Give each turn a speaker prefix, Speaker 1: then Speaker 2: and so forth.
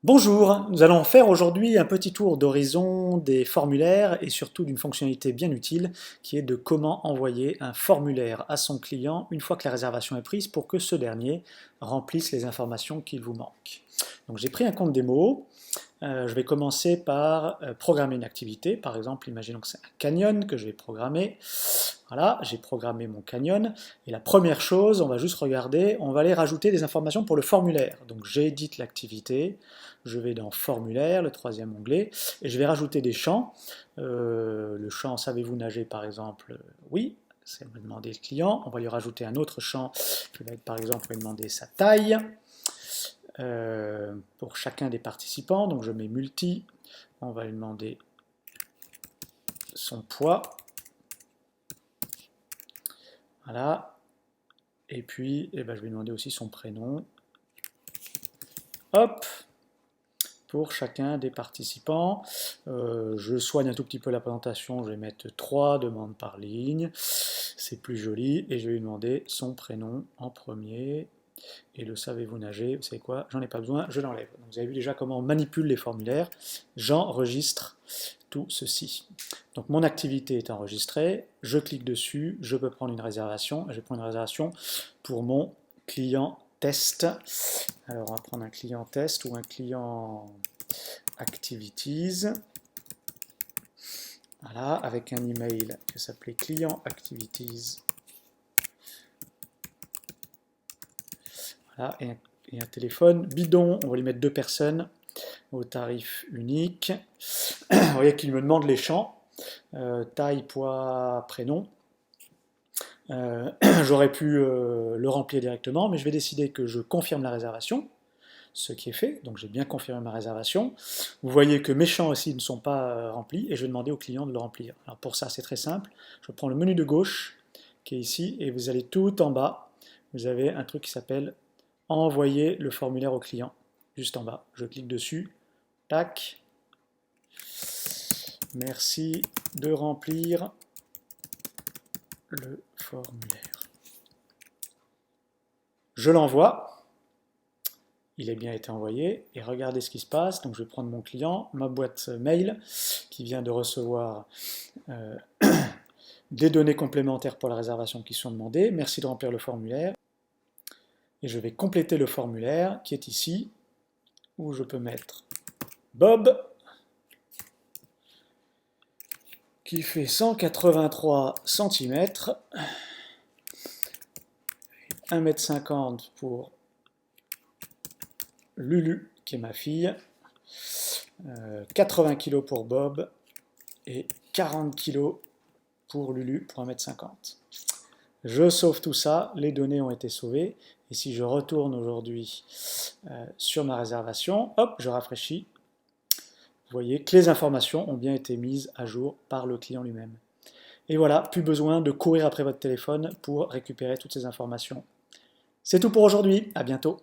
Speaker 1: Bonjour, nous allons faire aujourd'hui un petit tour d'horizon des formulaires et surtout d'une fonctionnalité bien utile qui est de comment envoyer un formulaire à son client une fois que la réservation est prise pour que ce dernier remplisse les informations qu'il vous manque. Donc j'ai pris un compte démo. Je vais commencer par programmer une activité. Par exemple, imaginons que c'est un canyon que je vais programmer. Voilà, j'ai programmé mon canyon. Et la première chose, on va juste regarder, on va aller rajouter des informations pour le formulaire. Donc j'édite l'activité, je vais dans formulaire, le troisième onglet, et je vais rajouter des champs. Le champ savez-vous nager par exemple? Oui, c'est me demander le client. On va lui rajouter un autre champ qui va être par exemple, on va lui demander sa taille pour chacun des participants. Donc je mets multi, on va lui demander son poids. Voilà. Et puis, je vais lui demander aussi son prénom. Hop, pour chacun des participants. Je soigne un tout petit peu la présentation, je vais mettre 3 demandes par ligne, c'est plus joli, et je vais lui demander son prénom en premier. Et le savez-vous nager, vous savez quoi, j'en ai pas besoin, je l'enlève. Vous avez vu déjà comment on manipule les formulaires, j'enregistre tout ceci. Donc mon activité est enregistrée, je clique dessus, je peux prendre une réservation, je vais prendre une réservation pour mon client test. Alors on va prendre un client test ou un client activities. Voilà, avec un email qui s'appelait client activities. Voilà, et un téléphone bidon, on va lui mettre 2 personnes au tarif unique. Vous voyez qu'il me demande les champs, taille, poids, prénom. J'aurais pu le remplir directement, mais je vais décider que je confirme la réservation, ce qui est fait, donc j'ai bien confirmé ma réservation. Vous voyez que mes champs aussi ne sont pas remplis, et je vais demander au client de le remplir. Alors pour ça, c'est très simple, je prends le menu de gauche, qui est ici, et vous allez tout en bas, vous avez un truc qui s'appelle envoyer le formulaire au client, juste en bas. Je clique dessus, tac, merci de remplir le formulaire. Je l'envoie, il a bien été envoyé, et regardez ce qui se passe. Donc je vais prendre mon client, ma boîte mail, qui vient de recevoir des données complémentaires pour la réservation qui sont demandées. Merci de remplir le formulaire. Et je vais compléter le formulaire qui est ici, où je peux mettre Bob, qui fait 183 cm, 1,50 m pour Lulu, qui est ma fille, 80 kg pour Bob et 40 kg pour Lulu pour 1,50 m. Je sauve tout ça, les données ont été sauvées, et si je retourne aujourd'hui sur ma réservation, hop, je rafraîchis, vous voyez que les informations ont bien été mises à jour par le client lui-même. Et voilà, plus besoin de courir après votre téléphone pour récupérer toutes ces informations. C'est tout pour aujourd'hui, à bientôt.